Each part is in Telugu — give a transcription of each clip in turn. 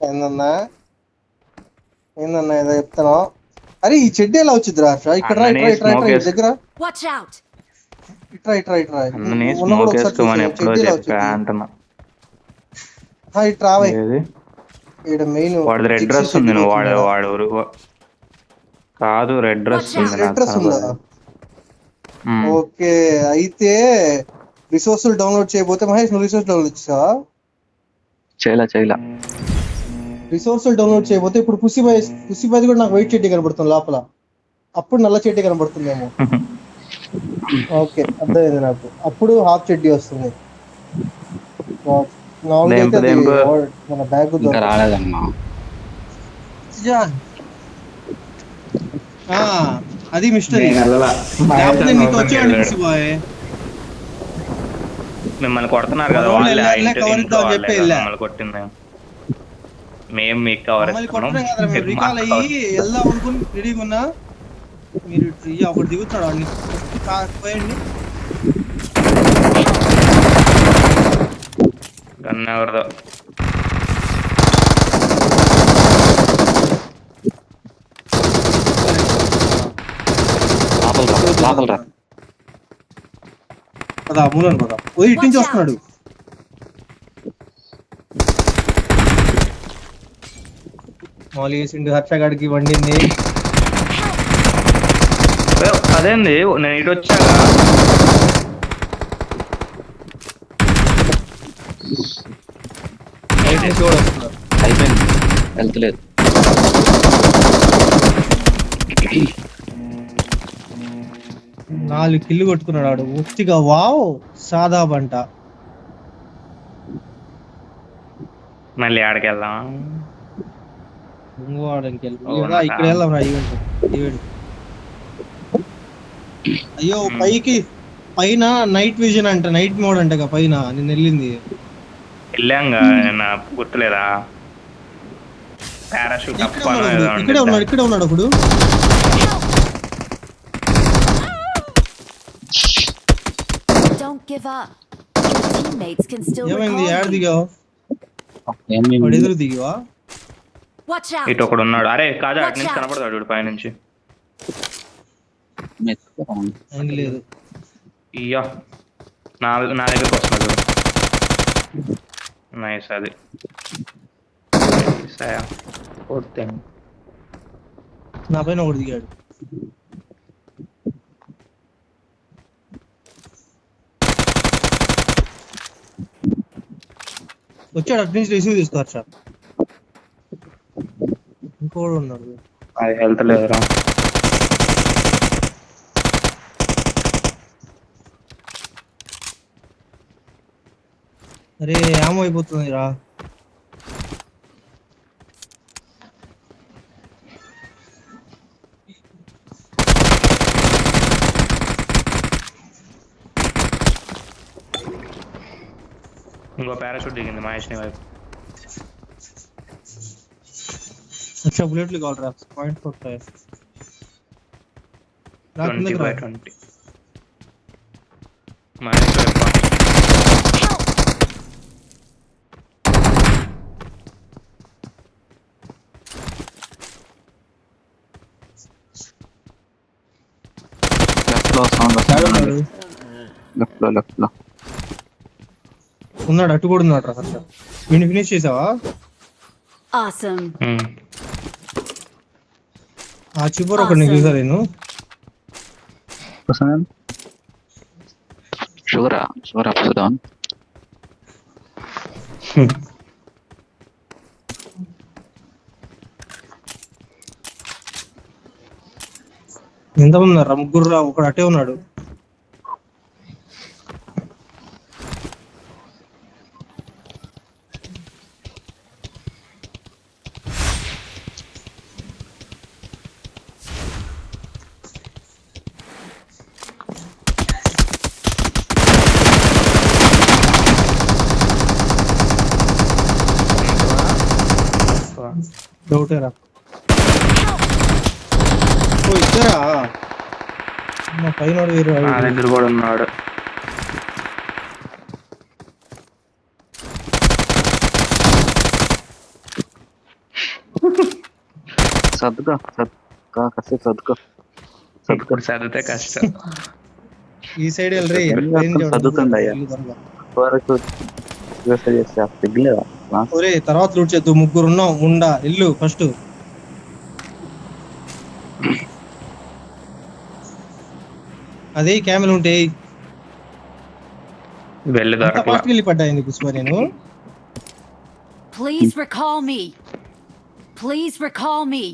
ఏందన్నా ఏందన్నా ఏదో చెప్తాను. అరే ఈ చెడ్డీ ఎలా వచ్చిందిరా హర్ష? ఇక్కడ రా, ఇట్రా ఇట్రా ఇట్రా ఇంటి దగ్గర ఇట్రా ఇట్రా ఇట్రా అన్నని ఉన్న కూడా స్మోక్ ఒకసారి వేసుకోమని చూసి ఎప్పుడో చెడ్డీ ఎలా చెప్పా వచ్చింది. అంటున్నా. ఇట్రా రావే. ఏది ఇక్కడ మెయిన్ వాడిది రెడ్ జిప్సీ డ్రెస్ ఉంది. చెడ్డీ నువ్వు వచ్చింది కదా. వాడు కాదు, రెడ్ డ్రెస్ ఉంది, రెడ్ నాకు డ్రెస్ ఉందా? కనపడదు. ఓకే అయితే రిసోర్స్ డౌన్లోడ్ చేయబోతే మహేష్ నువ్వు రిసోర్స్ డౌన్లోడ్ చేసావా? చేయలా రిసోర్స్ డౌన్లోడ్ చేయబోతే ఇప్పుడు పుసిబాయ్ కూడా నాకు వైట్ చెడ్డీ కనబడుతుంది లోపల, అప్పుడు నల్ల చెడ్డీ కనబడుతుందేమో. ఓకే అర్థమైంది నాకు. అప్పుడు హాఫ్ చెడ్డీ వస్తుంది. మామూలుగా అయితే అది మన బ్యాగ్ ఇంకా రాలేదమ్మా. అది మిస్టరీ. మిమ్మల్ని కొడుతున్నారు కదా వాళ్ళే, మమ్మల్ని కొట్టింది. మేము మీకు కవర్ రికాల్ అయ్యి వెళ్దాం అనుకుని రెడీగా ఉన్నా, మీరు ఒకటి దిగుతాడు వాడిని పోయండి. గన్ ఎవరిదో? పదా మూలను పదా. ఇటు నుంచి వస్తున్నాడు. మామూలు వేసిండు హర్ష గాడికి వండింది. అదేంది నేను ఇటు వచ్చాక అయిపోయింది, వెళ్తలేదు. నాలుగు కిల్లు కొట్టుకున్నాడు వాడు ఉత్తిగా. వావ్ సాదా బంట. మళ్ళీ ఆడికి వెళ్దాం. ఇక్కడ వెళ్దాం రా ఈవెంట్. అయ్యో పైన నైట్ విజన్ అంట, నైట్ మోడ్ అంట పైన. నేను వెళ్ళింది వెళ్ళాంగా, గుర్తులేదా? పారాషూట్ ఇక్కడే ఉన్నాడు అప్పుడు. ఏమైంది? ఏడు దిగావు? ఎదురు దిగావా? ఇటు ఒకడు ఉన్నాడు. అరే కాదా, అటు నుంచి కనపడతాడు పై నుంచి. లేదు ఇయ్యా నా దగ్గరకు వస్తున్నాడు. నైస్. అది నా పైన ఒకటి దిగాడు. వచ్చాడు అటు నుంచి రిసీవ్ తీసుకోవచ్చా? ఇంకోడు ఉన్నాడు. అది హెల్త్ లేదురా. అరే ఏమో అయిపోతుంది రా. ఇంకో పారాషూట్ దిగింది మహేష్ ని వైపు. బుల్లెట్లు కావాలరా. 0.45 20/20 మహేష్ వైపు. లెఫ్ట్ లో ఉన్నాడు. అటు కూడా ఉన్నాడు రా. వీడిని ఫినిష్ చేసావా? ఆ చివరి ఒకటి నేను చూసా. నేను షూర్ అప్సడౌన్. ఎంతమంది ఉన్నారా? ముగ్గురు రా. ఒకడు అటే ఉన్నాడు. డౌటేరా. ఇద్దరా? పైన నా దగ్గర కూడా ఉన్నాడు. సర్దుకో కాసేపు సర్దుకో ఇప్పుడు చదివితే కష్టం. ఈ సైడ్ వెళ్ళరి చదువుతుంది అయ్యా వరకు సిగ్గులేదా ఒరే తర్వాత లూట్ చేద్దు, ముగ్గురు ఉన్నాం. ఉండా ఇల్లు ఫస్ట్. అదే క్యామెల్ ఉంటే వెళ్ళి అంత ఫాస్ట్ వెళ్ళి పడ్డాయింది పుష్ప. నేను Please recall me. Please recall me.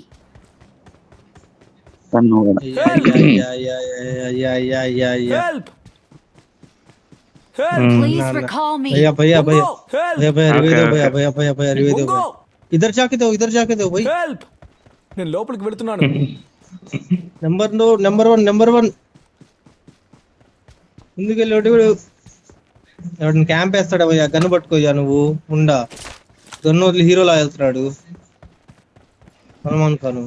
నువ్వు కూడా Help! Help! Please recall me. भैया भैया भैया Help! भैया भैया रिवे दो Okay, भैया okay. भैया भैया भैया रिवे दो Bungo! भैया. इधर जाके दो भाई. Help! నేను లోపలికి వెళ్తున్నాను. నెంబర్ వన్ ముందుకెళ్ళి ఎవరిని క్యాంప్ వేస్తాడా భయ్యా? గన్ను పట్టుకోయ్యా నువ్వు. ఉండా గన్ను వదిలి హీరోలా వెళ్తున్నాడు సల్మాన్ ఖాన్.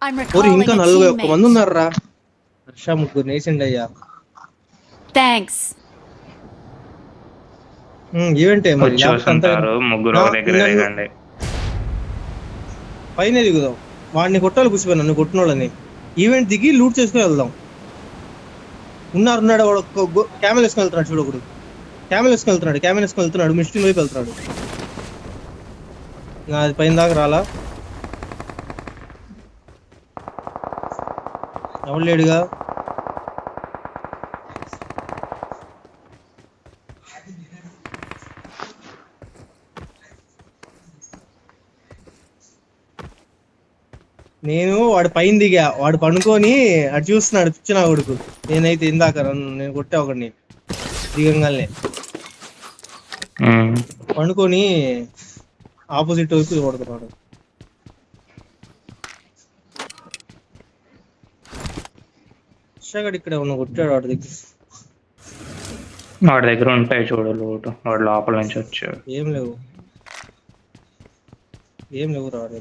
I'm ఓరి recalling ఇంకా a 41 మంది teammate. ఉన్నారా? హర్ష ముగ్గురు నేసిండి అయ్యా. Thanks. ఈవెంట్ మరి వచ్చి వస్తుంటారు ముగ్గురు ఒక దగ్గర దిగండి. పైన దిగుదాం. వాడిని కొట్టాలి పుష్ప, నన్ను కొట్టినోళ్ళని. ఈవెంట్ దిగి లూట్ చేసుకుని వెళ్దాం. ఉన్నాడు వాడు. క్యామెల్ వేసుకుని వెళ్తున్నాడు చూడు ఒకడు. క్యామెల్ వేసుకుని వెళ్తున్నాడు మిస్టిన్ వైపు వెళ్తున్నాడు. అది పైన దాకా రాలా? ఎవడు లేడుగా. నేను వాడు పైన దిగా, వాడు పండుకొని అటు చూస్తున్నాడు పిచ్చిన కొడుకు. నేనైతే ఇందాక నేను కొట్టా ఒకడిని దిగంగానే పండుకొని ఆపోజిట్ వైపు కొడుతున్నాడు. షగడ్ ఇక్కడ ఉన్న కొట్టాడు వాడి దగ్గర ఉంటాయి చూడు లోటు. వాడు లోపల నుంచి వచ్చాడు. ఏం లేవు రాడు.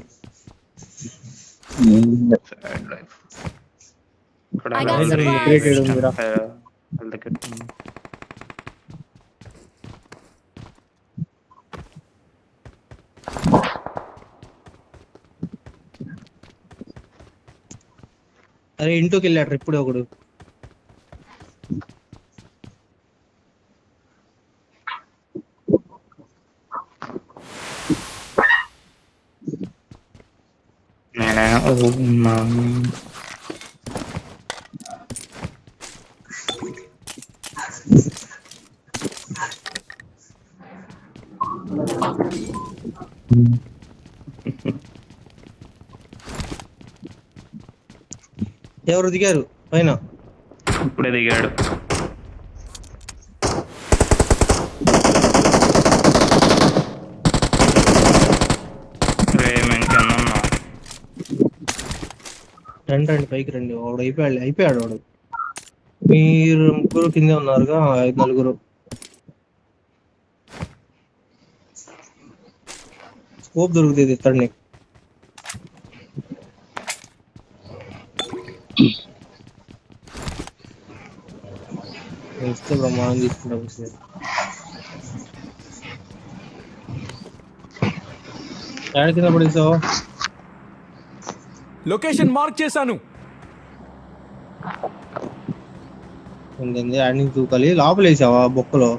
ఇక్కడ I got వాళ్ళ supplies. Created ఉందిరా. వాళ్ళ దగ్గర ఉంది. అరే ఇంట్లోకి వెళ్ళాడు ఇప్పుడు ఒకడు. నేనే ఎవరు దిగారు పైన? ఇప్పుడే దిగాడు. రండి పైకి రండి. వాడు అయిపోయాడు వాడు. మీరు ముగ్గురు కిందే ఉన్నారుగా, 5 స్కోప్ దొరుకుతుంది ఇతడిని. ఇస్తే బ్రహ్మాండం తీసుకుంటాం. యాడ కింద పడేసావు? లొకేషన్ మార్క్ చేశాను. యాడ్ నుంచి తూకాలి. లోపల వేసావా బొక్కలో?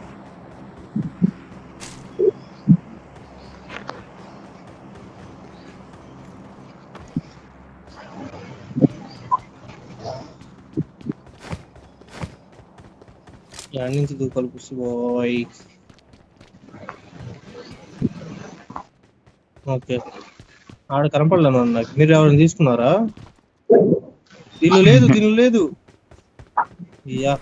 యాడ్ నుంచి తూకాలి పుష్పోయ్. ఓకే ఆడ కనపడలేను నాకు. మీరు ఎవరైనా తీసుకున్నారా? దీనిలో లేదు. యా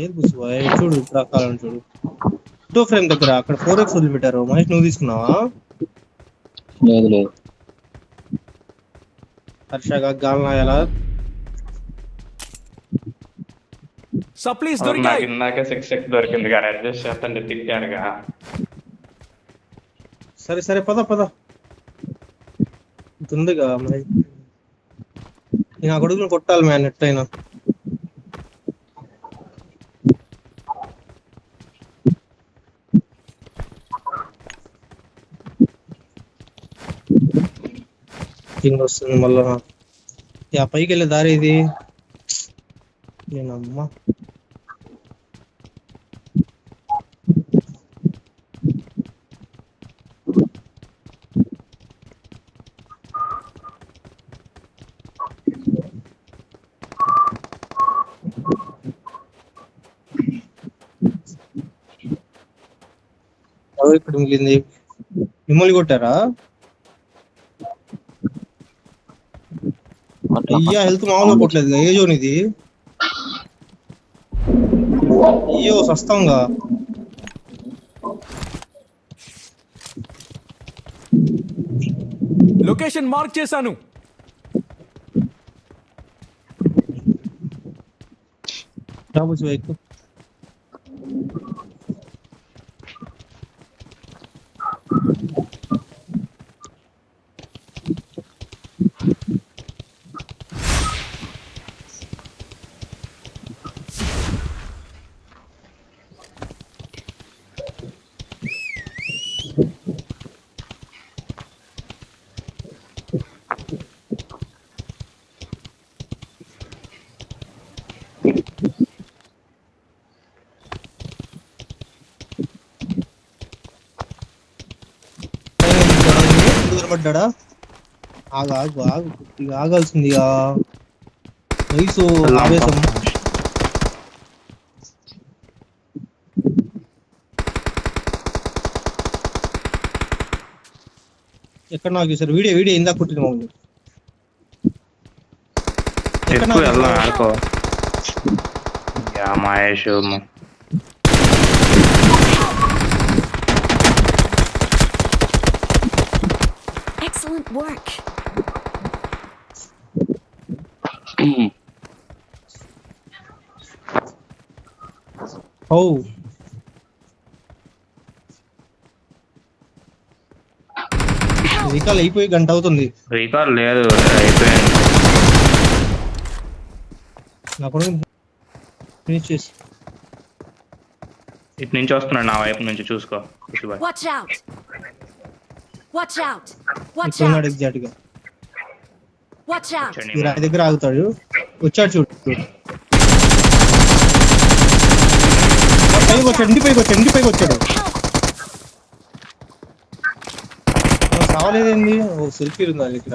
ఏది పుష్పోయ్ చూడు. ఇప్పుడు కాలం చూడు. ఫోటో ఫ్రేమ్ దగ్గర అక్కడ 4x వదిలిపెట్టారు. మహేష్ నువ్వు తీసుకున్నావా? లేదు హర్షగా గాలనా ఎలా? సప్లీస్ నాకు దొరికాయి. ఇందాక 6x దొరికింది కానీ అడ్జస్ట్ చేస్తాంటే తిట్టాడుగా. సరే పద ఉందిగా మరి. నేను ఆ కొడుకుని కొట్టాలి మ్యాన్ ఎట్టయినా. కింద వస్తుంది మళ్ళా. ఆ పైకి వెళ్ళే దారి ఇది. నేనమ్మా ఎవరు ఇక్కడ మిగిలింది? మిమ్మల్ని కొట్టారా? అయ్యా హెల్త్ మామూలుగా కొట్టలేదు. ఏ జోన్ ఇది? అయ్యో సస్తంగా. లొకేషన్ మార్క్ చేశాను. రాబోచ్చు వైపు. పడ్డా? ఆగు ఆగు ఆగు, ఇక ఆగాల్సింది. వయసు ఆవేశం. ఎక్కడ నాకు సార్ వీడియో వీడియో ఇందాక కుట్టిన మమ్మల్ని. Mahesh Excellent work. ఓ రీకాల్ అయిపోయి గంట అవుతుంది. రీకాల్ లేదు, అయిపోయింది. నాకు ఫినిష్ చేసి ఇటు నుంచి వస్తున్నాడు నా వైపు నుంచి, చూసుకో. Watch out. Watch out. Watch ఉన్నాడు out. ఎగ్జాక్ట్ గా. Watch out. ఈ రాయి దగ్గర ఆగుతాడు. వచ్చాడు చూడు. పైకి వచ్చాడు, ఇంటి పైకి వచ్చాడు. కావాలేదేంది? ఓ సెల్ఫీ ఉంది ఇక్కడ.